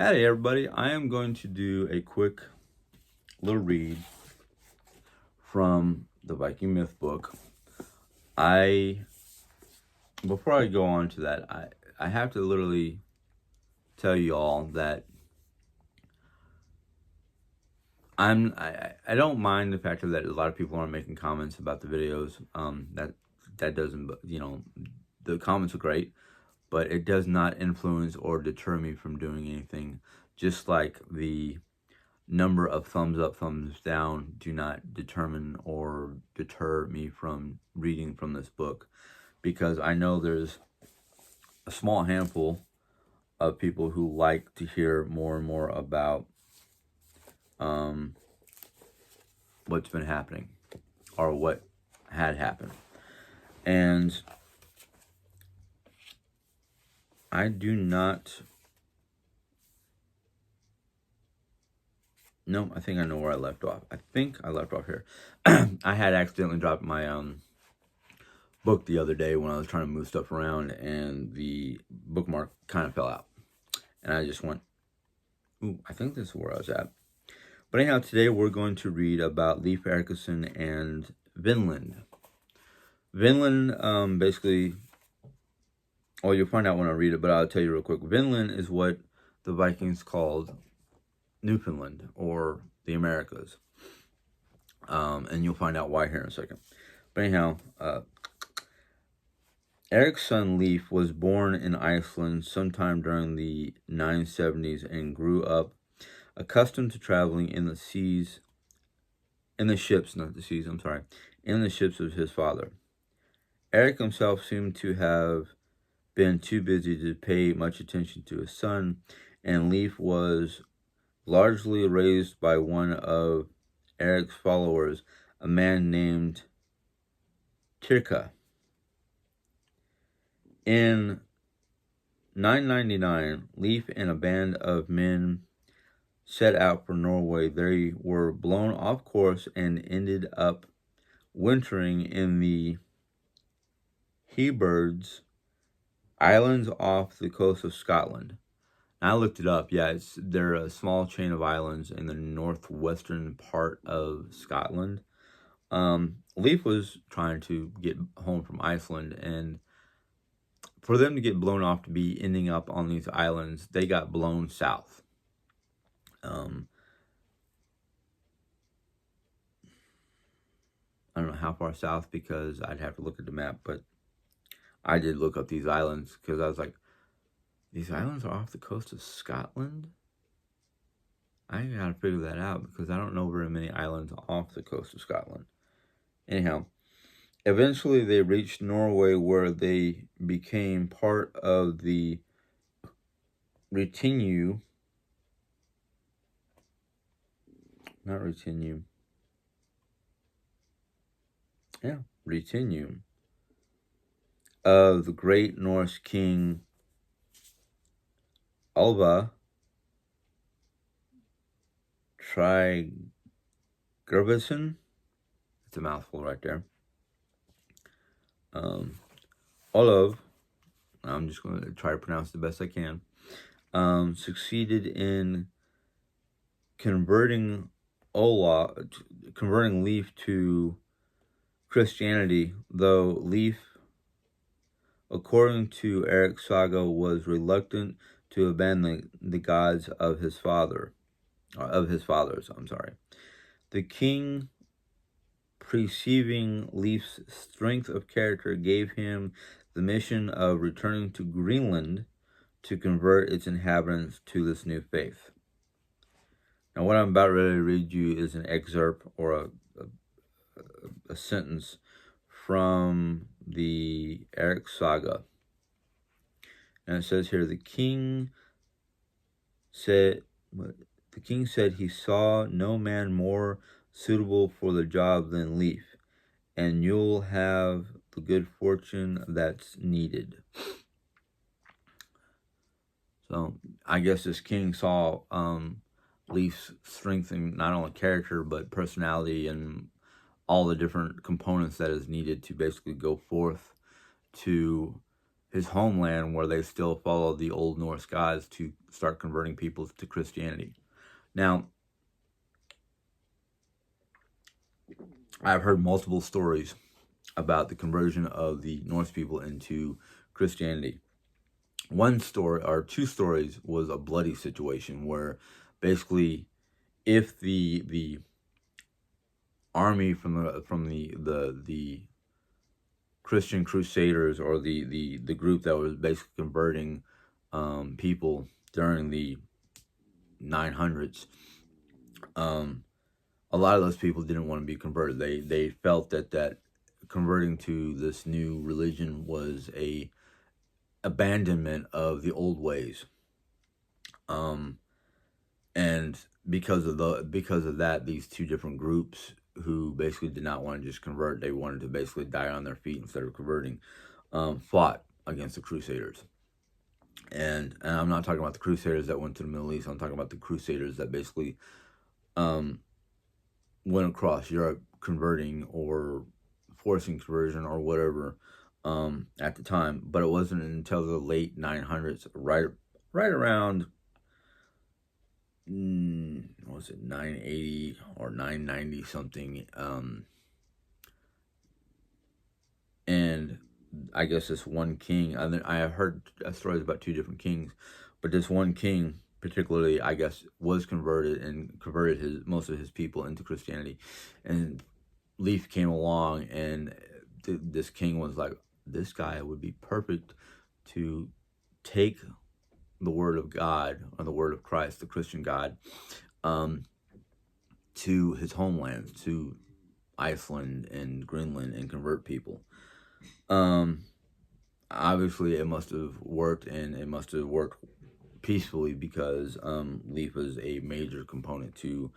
Hey everybody, I am going to do a quick little read from the Viking myth book. Before I go on to that, I have to literally tell you all that I don't mind the fact that a lot of people are making comments about the videos. That doesn't, the comments are great, but it does not influence or deter me from doing anything. Just like the number of thumbs up, thumbs down do not determine or deter me from reading from this book, because I know there's a small handful of people who like to hear more and more about what's been happening or what had happened. And I do not... No, I think I know where I left off. I think I left off here. I had accidentally dropped my book the other day when I was trying to move stuff around, and the bookmark kind of fell out. And I just went, ooh, I think this is where I was at. But anyhow, today we're going to read about Leif Erikson and Vinland. Vinland, basically, well, you'll find out when I read it, but I'll tell you real quick. Vinland is what the Vikings called Newfoundland, or the Americas. And you'll find out why here in a second. But anyhow, Erikson Leif was born in Iceland sometime during the 970s and grew up accustomed to traveling in the ships of his father. Eric himself seemed to have been too busy to pay much attention to his son, and Leif was largely raised by one of Eric's followers, a man named Tirka. In 999, Leif and a band of men set out for Norway. They were blown off course and ended up wintering in the Hebrides Islands off the coast of Scotland. And I looked it up. Yeah, they're a small chain of islands in the northwestern part of Scotland. Leif was trying to get home from Iceland, and for them to get blown off to be ending up on these islands, they got blown south. I don't know how far south, because I'd have to look at the map, but I did look up these islands because I was like, these islands are off the coast of Scotland? I gotta figure that out, because I don't know very many islands off the coast of Scotland. Anyhow, eventually they reached Norway, where they became part of the retinue of the great Norse king Alva Tryggvason. It's a mouthful right there. Olav, I'm just going to try to pronounce the best I can, succeeded in converting Leif to Christianity, though Leif, according to Erik's saga, was reluctant to abandon the gods of his fathers. The king, perceiving Leif's strength of character, gave him the mission of returning to Greenland to convert its inhabitants to this new faith. Now, what I'm about ready to read you is an excerpt, or a sentence from the Erik saga. And it says here, the king said he saw no man more suitable for the job than Leif, and you'll have the good fortune that's needed. So I guess this king saw Leif's strength in not only character, but personality, and all the different components that is needed to basically go forth to his homeland, where they still follow the old Norse gods, to start converting people to Christianity. Now, I've heard multiple stories about the conversion of the Norse people into Christianity. One story, or two stories, was a bloody situation where basically, if the army from the Christian Crusaders, or the group that was basically converting people during the 900s, a lot of those people didn't want to be converted. They felt that converting to this new religion was a abandonment of the old ways. And because of that, these two different groups, who basically did not want to just convert, they wanted to basically die on their feet instead of converting, fought against the Crusaders. And I'm not talking about the Crusaders that went to the Middle East. I'm talking about the Crusaders that basically went across Europe converting, or forcing conversion, or whatever, at the time. But it wasn't until the late 900s, right around, what was it, 980 or 990 something, and I guess this one king, I have heard stories about two different kings, but this one king particularly, I guess, was converted, and converted most of his people into Christianity. And Leif came along, and this king was like, this guy would be perfect to take the word of God, or the word of Christ, the Christian God, to his homeland, to Iceland and Greenland, and convert people. Obviously, it must have worked, and it must have worked peacefully, because Leif was a major component to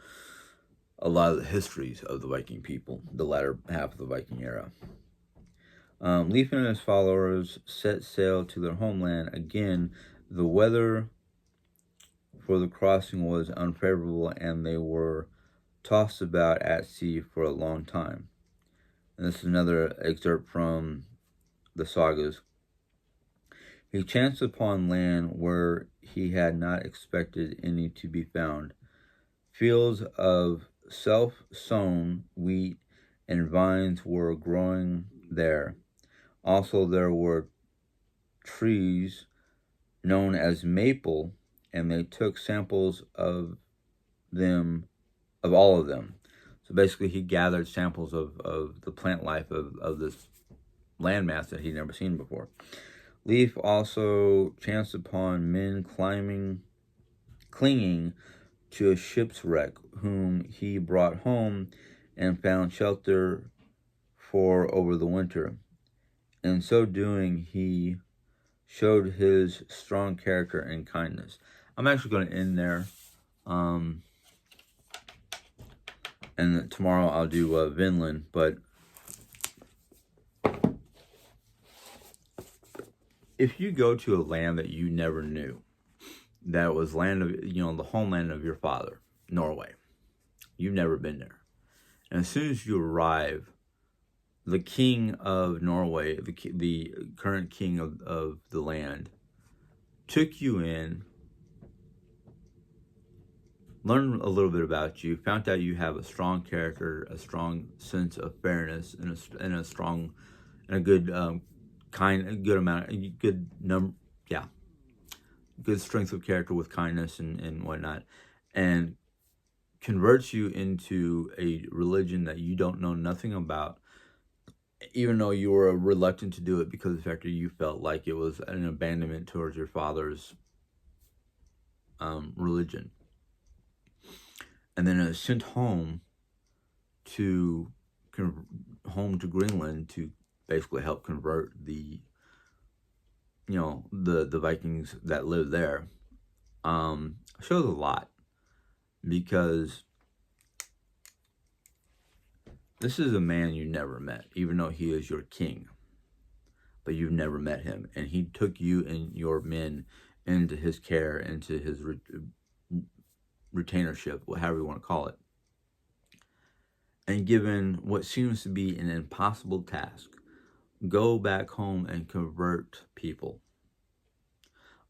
a lot of the histories of the Viking people, the latter half of the Viking era. Leif and his followers set sail to their homeland. Again, the weather for the crossing was unfavorable, and they were tossed about at sea for a long time. And this is another excerpt from the sagas. He chanced upon land where he had not expected any to be found. Fields of self-sown wheat and vines were growing there. Also there were trees known as maple, and they took samples of all of them. So basically, he gathered samples of the plant life of this landmass that he'd never seen before. Leif also chanced upon men clinging to a ship's wreck, whom he brought home and found shelter for over the winter. In so doing, he showed his strong character and kindness. I'm actually going to end there. And tomorrow I'll do Vinland, but if you go to a land that you never knew, that was land of, the homeland of your father, Norway, you've never been there, and as soon as you arrive, the king of Norway, the current king of the land, took you in, learned a little bit about you, found out you have a strong character, a strong sense of fairness, and a strong and a good good strength of character with kindness and whatnot, and converts you into a religion that you don't know nothing about, even though you were reluctant to do it because of the fact that you felt like it was an abandonment towards your father's religion. And then is sent home to Greenland to basically help convert the Vikings that live there. Shows a lot, because this is a man you never met, even though he is your king, but you've never met him, and he took you and your men into his care, into his retainership, however you want to call it, and given what seems to be an impossible task go back home and convert people.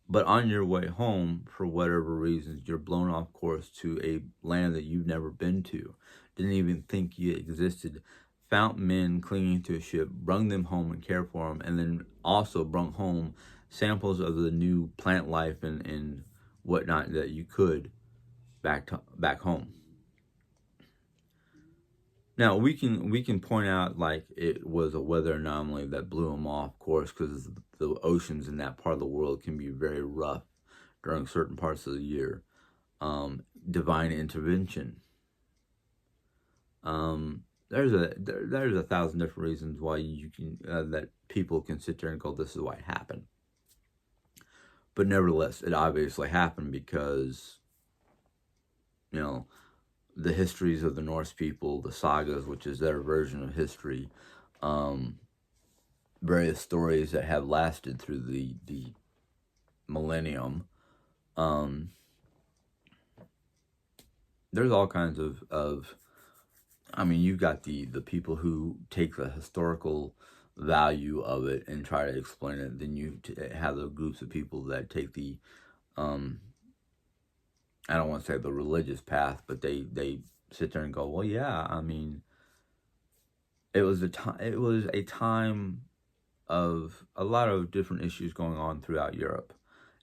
But on your way home, for whatever reasons, you're blown off course to a land that you've never been to, didn't even think you existed, found men clinging to a ship, brung them home and cared for them, and then also brung home samples of the new plant life and whatnot that you could back home. Now we can point out like it was a weather anomaly that blew them off course, because the oceans in that part of the world can be very rough during certain parts of the year. Divine intervention. There's a thousand different reasons why you can that people can sit there and go, this is why it happened. But nevertheless, it obviously happened because, you know, the histories of the Norse people, the sagas, which is their version of history, various stories that have lasted through the millennium. There's all kinds of I mean, you've got the people who take the historical value of it and try to explain it. Then you have the groups of people that take the I don't want to say the religious path, but they sit there and go, well, yeah, I mean, it was a time of a lot of different issues going on throughout Europe.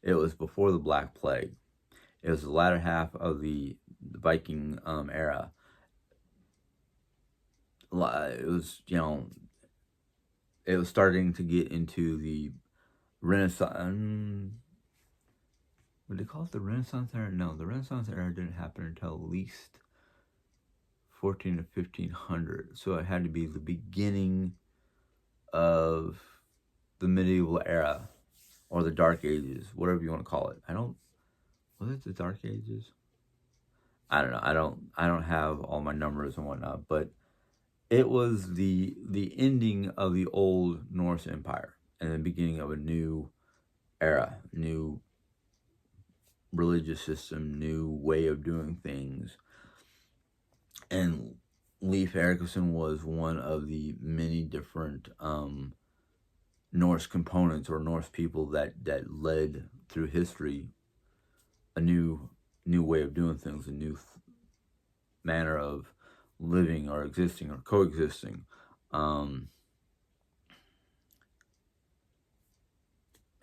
It was before the Black Plague. It was the latter half of the Viking era. It was, it was starting to get into the Renaissance. Would they call it the Renaissance era? No, the Renaissance era didn't happen until at least 14 to 1500. So it had to be the beginning of the medieval era or the Dark Ages, whatever you want to call it. Was it the Dark Ages? I don't know. I don't have all my numbers and whatnot, but it was the ending of the old Norse Empire and the beginning of a new era, new religious system, new way of doing things. And Leif Erikson was one of the many different Norse components or Norse people that led through history a new way of doing things, a new manner of living or existing or coexisting.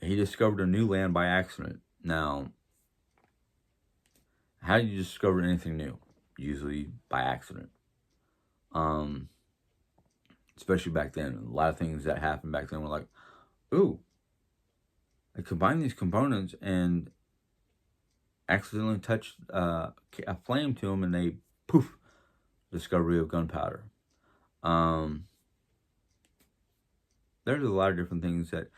He discovered a new land by accident. Now, how do you discover anything new? Usually by accident. Especially back then. A lot of things that happened back then were like, ooh, I combined these components and accidentally touched a flame to them, and they, poof, discovery of gunpowder. There's a lot of different things that,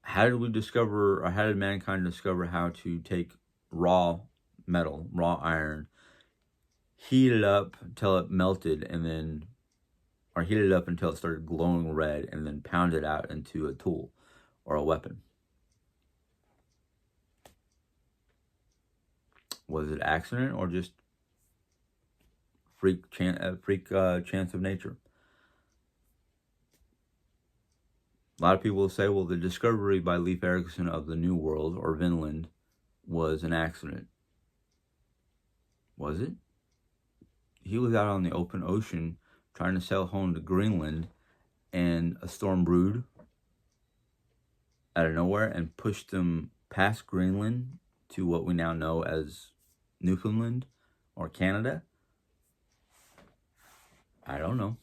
how did we discover, or how did mankind discover how to take raw metal, raw iron, heat it up until it melted, and then, or heat it up until it started glowing red, and then pound it out into a tool or a weapon? Was it accident or just freak chance of nature? A lot of people will say, well, the discovery by Leif Erikson of the New World, or Vinland, was an accident. Was it? He was out on the open ocean trying to sail home to Greenland, and a storm brewed out of nowhere and pushed them past Greenland to what we now know as Newfoundland or Canada. I don't know.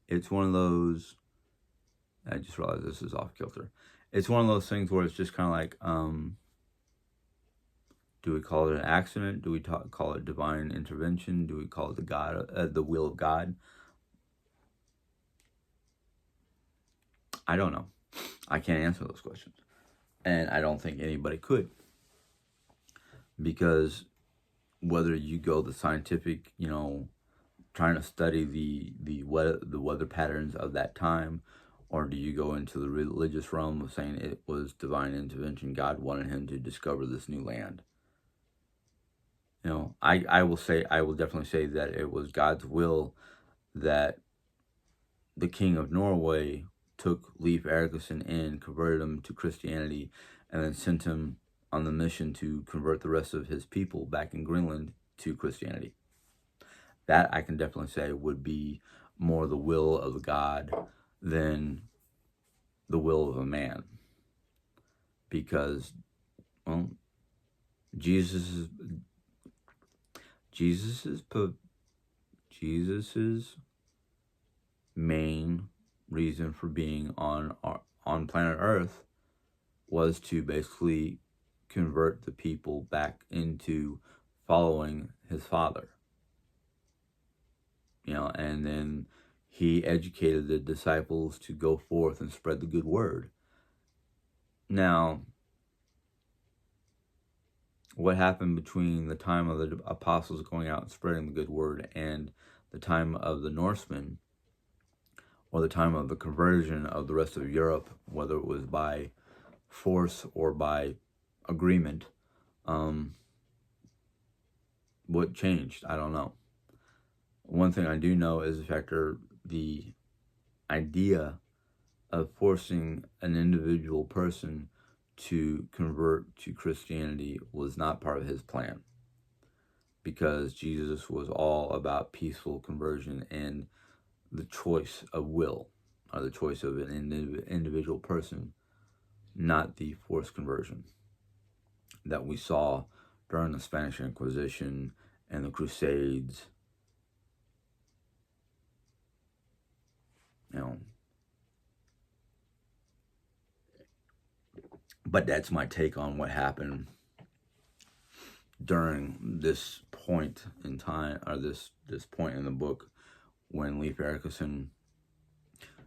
It's one of those, I just realized this is off kilter. It's one of those things where it's just kind of like, do we call it an accident? Do we call it divine intervention? Do we call it the will of God? I don't know. I can't answer those questions. And I don't think anybody could. Because whether you go the scientific, trying to study the weather patterns of that time, or do you go into the religious realm of saying it was divine intervention, God wanted him to discover this new land? You know, I will definitely say that it was God's will that the king of Norway took Leif Erikson in, converted him to Christianity, and then sent him on the mission to convert the rest of his people back in Greenland to Christianity. That I can definitely say would be more the will of the God than the will of a man. Because, well, Jesus's main reason for being on planet Earth was to basically convert the people back into following his Father. You know, and then he educated the disciples to go forth and spread the good word. Now, what happened between the time of the apostles going out and spreading the good word and the time of the Norsemen, or the time of the conversion of the rest of Europe, whether it was by force or by agreement, what changed? I don't know. One thing I do know is the idea of forcing an individual person to convert to Christianity was not part of his plan, because Jesus was all about peaceful conversion and the choice of will, or the choice of an individual person, not the forced conversion that we saw during the Spanish Inquisition and the Crusades. You know, but that's my take on what happened during this point in time, or this point in the book, when Leif Erikson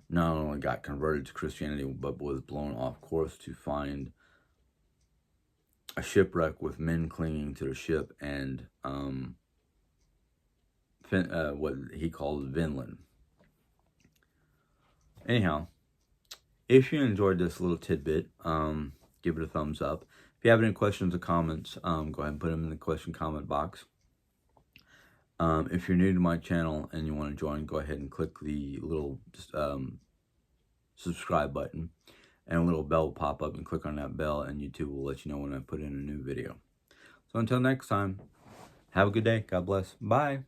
not only got converted to Christianity, but was blown off course to find a shipwreck with men clinging to the ship, and what he called Vinland. Anyhow, if you enjoyed this little tidbit, give it a thumbs up. If you have any questions or comments, go ahead and put them in the question comment box. If you're new to my channel and you want to join, go ahead and click the little subscribe button, and a little bell will pop up, and click on that bell, and YouTube will let you know when I put in a new video. So until next time, have a good day. God bless. Bye.